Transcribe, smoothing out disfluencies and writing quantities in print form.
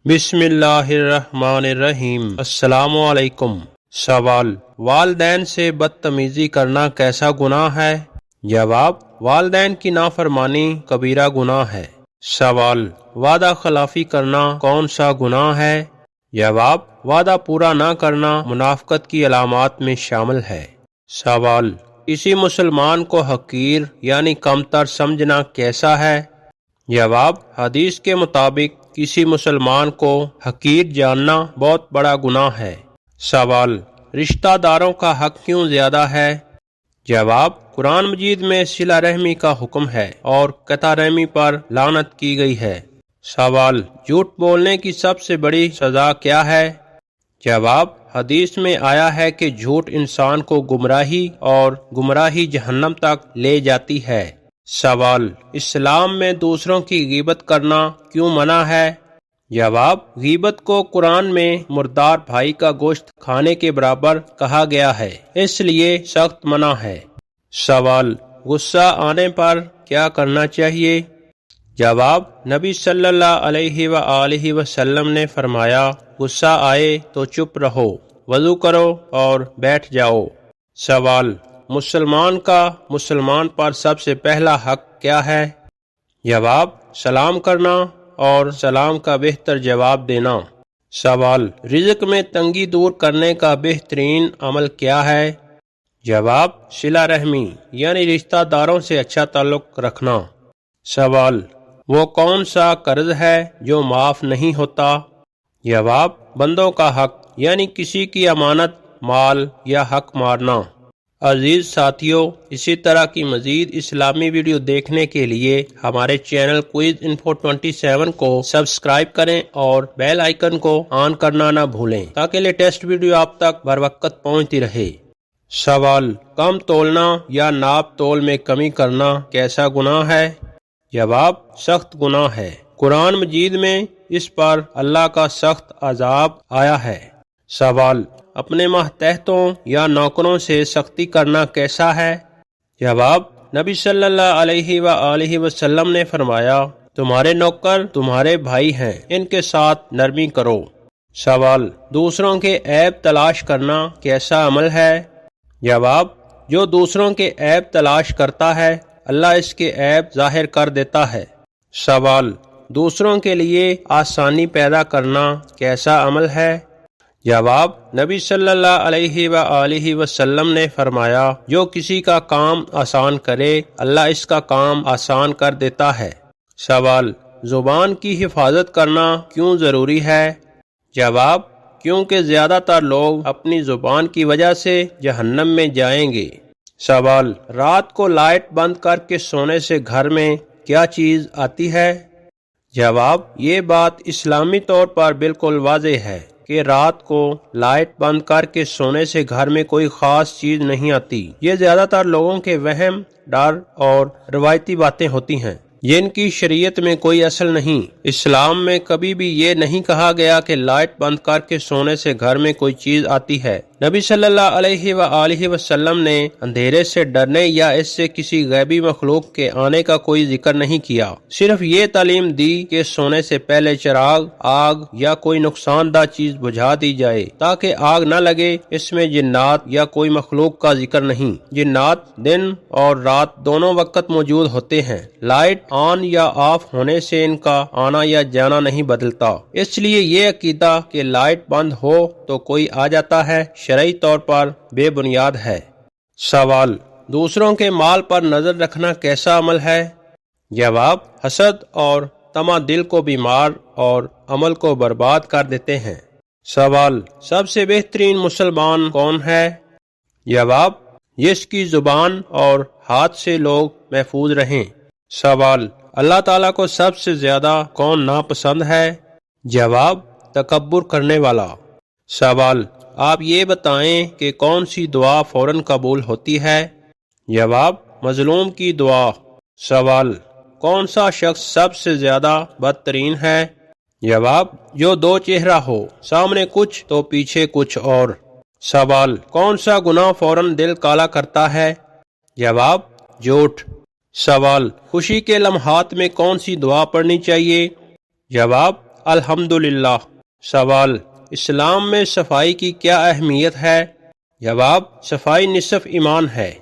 بسم اللہ الرحمن الرحیم۔ السلام علیکم۔ سوال: والدین سے بدتمیزی کرنا کیسا گناہ ہے؟ جواب: والدین کی نافرمانی کبیرہ گناہ ہے۔ سوال: وعدہ خلافی کرنا کون سا گناہ ہے؟ جواب: وعدہ پورا نہ کرنا منافقت کی علامات میں شامل ہے۔ سوال: کسی مسلمان کو حقیر یعنی کمتر سمجھنا کیسا ہے؟ جواب: حدیث کے مطابق کسی مسلمان کو حقیر جاننا بہت بڑا گناہ ہے۔ سوال: رشتہ داروں کا حق کیوں زیادہ ہے؟ جواب: قرآن مجید میں صلہ رحمی کا حکم ہے اور قطع رحمی پر لعنت کی گئی ہے۔ سوال: جھوٹ بولنے کی سب سے بڑی سزا کیا ہے؟ جواب: حدیث میں آیا ہے کہ جھوٹ انسان کو گمراہی اور گمراہی جہنم تک لے جاتی ہے۔ سوال: اسلام میں دوسروں کی غیبت کرنا کیوں منع ہے؟ جواب: غیبت کو قرآن میں مردار بھائی کا گوشت کھانے کے برابر کہا گیا ہے، اس لیے سخت منع ہے۔ سوال: غصہ آنے پر کیا کرنا چاہیے؟ جواب: نبی صلی اللہ علیہ وآلہ وسلم نے فرمایا، غصہ آئے تو چپ رہو، وضو کرو اور بیٹھ جاؤ۔ سوال: مسلمان کا مسلمان پر سب سے پہلا حق کیا ہے؟ جواب: سلام کرنا اور سلام کا بہتر جواب دینا۔ سوال: رزق میں تنگی دور کرنے کا بہترین عمل کیا ہے؟ جواب: صلہ رحمی یعنی رشتہ داروں سے اچھا تعلق رکھنا۔ سوال: وہ کون سا قرض ہے جو معاف نہیں ہوتا؟ جواب: بندوں کا حق یعنی کسی کی امانت، مال یا حق مارنا۔ عزیز ساتھیو، اسی طرح کی مزید اسلامی ویڈیو دیکھنے کے لیے ہمارے چینل کوئز انفو 27 کو سبسکرائب کریں اور بیل آئیکن کو آن کرنا نہ بھولیں تاکہ لیٹسٹ ویڈیو آپ تک بر وقت پہنچتی رہے۔ سوال: کم تولنا یا ناپ تول میں کمی کرنا کیسا گناہ ہے؟ جواب: سخت گناہ ہے۔ قرآن مجید میں اس پر اللہ کا سخت عذاب آیا ہے۔ سوال: اپنے ماتحتوں یا نوکروں سے سختی کرنا کیسا ہے؟ جواب: نبی صلی اللہ علیہ وآلہ وسلم نے فرمایا، تمہارے نوکر تمہارے بھائی ہیں، ان کے ساتھ نرمی کرو۔ سوال: دوسروں کے عیب تلاش کرنا کیسا عمل ہے؟ جواب: جو دوسروں کے عیب تلاش کرتا ہے اللہ اس کے عیب ظاہر کر دیتا ہے۔ سوال: دوسروں کے لیے آسانی پیدا کرنا کیسا عمل ہے؟ جواب: نبی صلی اللہ علیہ وآلہ وسلم نے فرمایا، جو کسی کا کام آسان کرے اللہ اس کا کام آسان کر دیتا ہے۔ سوال: زبان کی حفاظت کرنا کیوں ضروری ہے؟ جواب: کیونکہ زیادہ تر لوگ اپنی زبان کی وجہ سے جہنم میں جائیں گے۔ سوال: رات کو لائٹ بند کر کے سونے سے گھر میں کیا چیز آتی ہے؟ جواب: یہ بات اسلامی طور پر بالکل واضح ہے کہ رات کو لائٹ بند کر کے سونے سے گھر میں کوئی خاص چیز نہیں آتی۔ یہ زیادہ تر لوگوں کے وہم، ڈر اور روایتی باتیں ہوتی ہیں جن کی شریعت میں کوئی اصل نہیں۔ اسلام میں کبھی بھی یہ نہیں کہا گیا کہ لائٹ بند کر کے سونے سے گھر میں کوئی چیز آتی ہے۔ نبی صلی اللہ علیہ وآلہ وسلم نے اندھیرے سے ڈرنے یا اس سے کسی غیبی مخلوق کے آنے کا کوئی ذکر نہیں کیا، صرف یہ تعلیم دی کہ سونے سے پہلے چراغ، آگ یا کوئی نقصان دہ چیز بجھا دی جائے تاکہ آگ نہ لگے۔ اس میں جنات یا کوئی مخلوق کا ذکر نہیں۔ جنات دن اور رات دونوں وقت موجود ہوتے ہیں، لائٹ آن یا آف ہونے سے ان کا آنا یا جانا نہیں بدلتا۔ اس لیے یہ عقیدہ کہ لائٹ بند ہو تو کوئی آ جاتا ہے شرعی طور پر بے بنیاد ہے۔ سوال: دوسروں کے مال پر نظر رکھنا کیسا عمل ہے؟ جواب: حسد اور طمع دل کو بیمار اور عمل کو برباد کر دیتے ہیں۔ سوال: سب سے بہترین مسلمان کون ہے؟ جواب: جس کی زبان اور ہاتھ سے لوگ محفوظ رہیں۔ سوال: اللہ تعالیٰ کو سب سے زیادہ کون ناپسند ہے؟ جواب: تکبر کرنے والا۔ سوال: آپ یہ بتائیں کہ کون سی دعا فوراً قبول ہوتی ہے؟ جواب: مظلوم کی دعا۔ سوال: کون سا شخص سب سے زیادہ بدترین ہے؟ جواب: جو دو چہرہ ہو، سامنے کچھ تو پیچھے کچھ اور۔ سوال: کون سا گناہ فوراً دل کالا کرتا ہے؟ جواب: جھوٹ۔ سوال: خوشی کے لمحات میں کون سی دعا پڑھنی چاہیے؟ جواب: الحمدللہ۔ سوال، اسلام میں صفائی کی کیا اہمیت ہے؟ جواب، صفائی نصف ایمان ہے۔